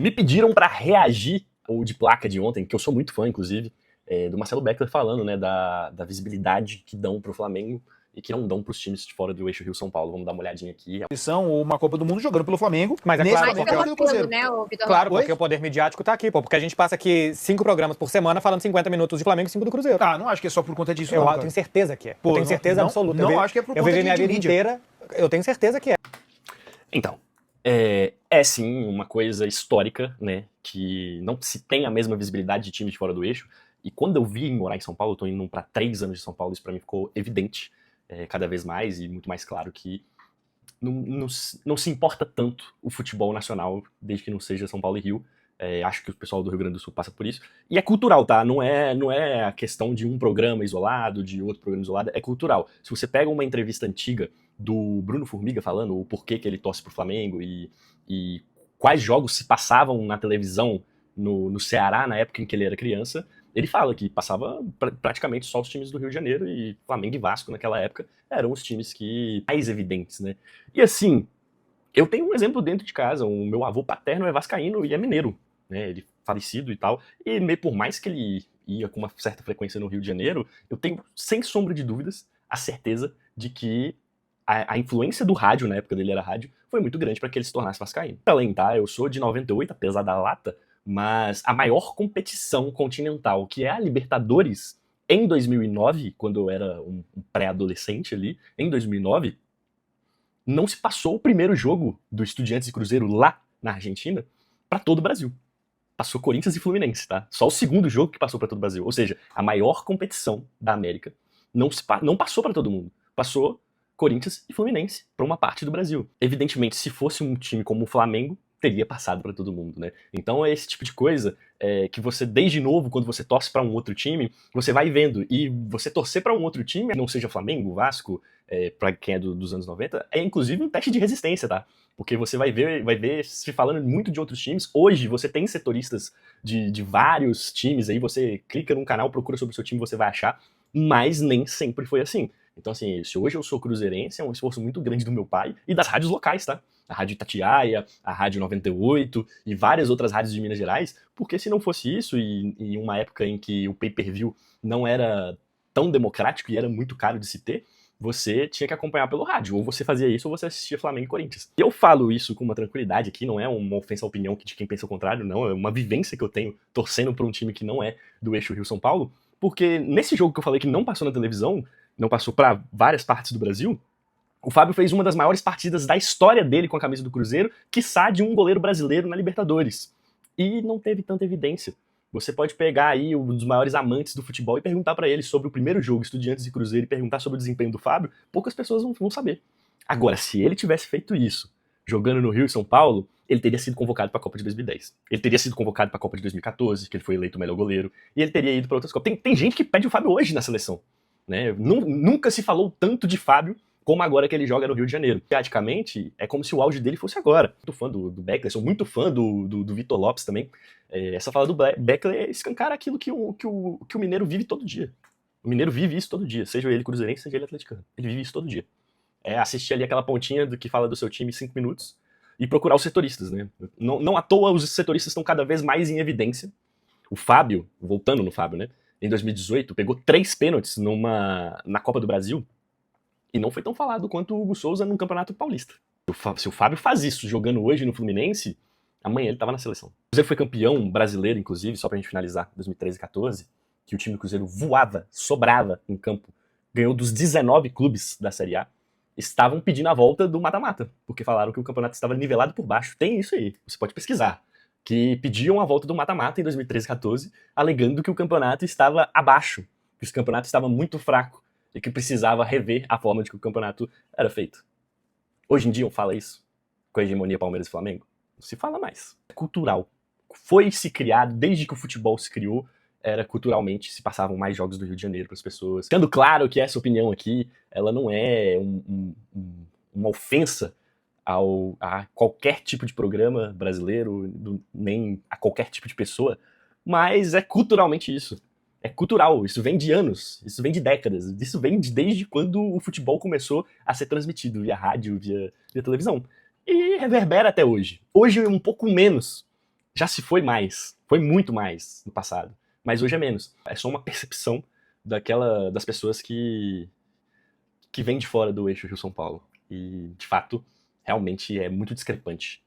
Me pediram para reagir ao de placa de ontem, que eu sou muito fã, inclusive, do Marcelo Beckler falando, né, da visibilidade que dão pro Flamengo e que não dão pros times de fora do eixo Rio-São Paulo. Vamos dar uma olhadinha aqui. Ou uma Copa do Mundo jogando pelo Flamengo. Mas é nesse claro, momento porque é o Cruzeiro. Né, Vitor? Claro, porque o poder midiático tá aqui, pô. Porque a gente passa aqui 5 programas por semana falando 50 minutos de Flamengo e 5 do Cruzeiro. Ah, não acho que é só por conta disso, Eu não, cara. tenho certeza que é. Pô, eu tenho certeza não, absoluta. não acho que é por Eu conta vivi minha de vida mídia. inteira, eu tenho certeza que é. Então, é sim uma coisa histórica, né, que não se tem a mesma visibilidade de times de fora do eixo. E quando eu vim morar em São Paulo, eu tô indo para 3 anos de São Paulo, isso para mim ficou evidente cada vez mais e muito mais claro que não se importa tanto o futebol nacional, desde que não seja São Paulo e Rio. Acho que o pessoal do Rio Grande do Sul passa por isso. E é cultural, tá? Não é a questão de um programa isolado, de outro programa isolado, é cultural. Se você pega uma entrevista antiga do Bruno Formiga falando o porquê que ele torce pro Flamengo e quais jogos se passavam na televisão no Ceará na época em que ele era criança, ele fala que passava praticamente só os times do Rio de Janeiro e Flamengo e Vasco naquela época eram os times que mais evidentes, né? E assim, eu tenho um exemplo dentro de casa, o meu avô paterno é vascaíno e é mineiro, né? Ele falecido e tal, e por mais que ele ia com uma certa frequência no Rio de Janeiro, eu tenho, sem sombra de dúvidas, a certeza de que a influência do rádio, na época dele era rádio, foi muito grande para que ele se tornasse vascaíno. Além, tá? Eu sou de 98, apesar da lata, mas a maior competição continental, que é a Libertadores, em 2009, quando eu era um pré-adolescente ali, em 2009, não se passou o primeiro jogo do Estudiantes e Cruzeiro lá na Argentina para todo o Brasil. Passou Corinthians e Fluminense, tá? Só o segundo jogo que passou para todo o Brasil. Ou seja, a maior competição da América não passou para todo mundo. Passou Corinthians e Fluminense para uma parte do Brasil. Evidentemente, se fosse um time como o Flamengo, teria passado para todo mundo, né? Então é esse tipo de coisa que você, desde novo, quando você torce para um outro time, você vai vendo. E você torcer para um outro time, não seja Flamengo, Vasco, para quem é dos anos 90, é inclusive um teste de resistência, tá? Porque você vai ver se falando muito de outros times. Hoje você tem setoristas de vários times, aí você clica num canal, procura sobre o seu time, você vai achar, mas nem sempre foi assim. Então, assim, se hoje eu sou cruzeirense, é um esforço muito grande do meu pai e das rádios locais, tá? A Rádio Itatiaia, a Rádio 98 e várias outras rádios de Minas Gerais, porque se não fosse isso, e em uma época em que o pay-per-view não era tão democrático e era muito caro de se ter, você tinha que acompanhar pelo rádio, ou você fazia isso ou você assistia Flamengo e Corinthians. Eu falo isso com uma tranquilidade aqui, não é uma ofensa à opinião de quem pensa o contrário, não, é uma vivência que eu tenho torcendo para um time que não é do eixo Rio-São Paulo, porque nesse jogo que eu falei que não passou na televisão, não passou para várias partes do Brasil, o Fábio fez uma das maiores partidas da história dele com a camisa do Cruzeiro, quiçá de um goleiro brasileiro na Libertadores. E não teve tanta evidência. Você pode pegar aí um dos maiores amantes do futebol e perguntar para ele sobre o primeiro jogo, Estudiantes e Cruzeiro, e perguntar sobre o desempenho do Fábio, poucas pessoas vão saber. Agora, se ele tivesse feito isso, jogando no Rio e São Paulo, ele teria sido convocado para a Copa de 2010. Ele teria sido convocado para a Copa de 2014, que ele foi eleito o melhor goleiro, e ele teria ido para outras Copas. Tem gente que pede o Fábio hoje na seleção, né? Nunca se falou tanto de Fábio como agora que ele joga no Rio de Janeiro. Praticamente, é como se o auge dele fosse agora. Muito fã do Beckler, sou muito fã do Vitor Lopes também. Essa fala do Beckler é escancar aquilo que o mineiro vive todo dia. O mineiro vive isso todo dia, seja ele cruzeirense, seja ele atleticano. Ele vive isso todo dia. Assistir ali aquela pontinha que fala do seu time em 5 minutos e procurar os setoristas, né? Não à toa os setoristas estão cada vez mais em evidência. O Fábio, voltando no Fábio, né? Em 2018, pegou 3 pênaltis na Copa do Brasil, e não foi tão falado quanto o Hugo Souza no Campeonato Paulista. Se o Fábio faz isso jogando hoje no Fluminense, amanhã ele estava na seleção. O Cruzeiro foi campeão brasileiro, inclusive, só pra gente finalizar, 2013 e 14, que o time do Cruzeiro voava, sobrava em campo, ganhou dos 19 clubes da Série A, estavam pedindo a volta do mata-mata, porque falaram que o campeonato estava nivelado por baixo. Tem isso aí, você pode pesquisar. Que pediam a volta do mata-mata em 2013 e 14, alegando que o campeonato estava abaixo, que o campeonato estava muito fraco, e que precisava rever a forma de que o campeonato era feito. Hoje em dia não fala isso, com a hegemonia Palmeiras e Flamengo? Não se fala mais. É cultural. Foi se criado, desde que o futebol se criou, era culturalmente, se passavam mais jogos do Rio de Janeiro para as pessoas. Sendo claro que essa opinião aqui, ela não é uma ofensa a qualquer tipo de programa brasileiro, nem a qualquer tipo de pessoa, mas é culturalmente isso. É cultural, isso vem de anos, isso vem de décadas, isso vem desde quando o futebol começou a ser transmitido via rádio, via televisão. E reverbera até hoje. Hoje um pouco menos, Já se foi mais, foi muito mais no passado, mas hoje é menos. É só uma percepção das pessoas que vêm de fora do eixo Rio-São Paulo. E, de fato, realmente é muito discrepante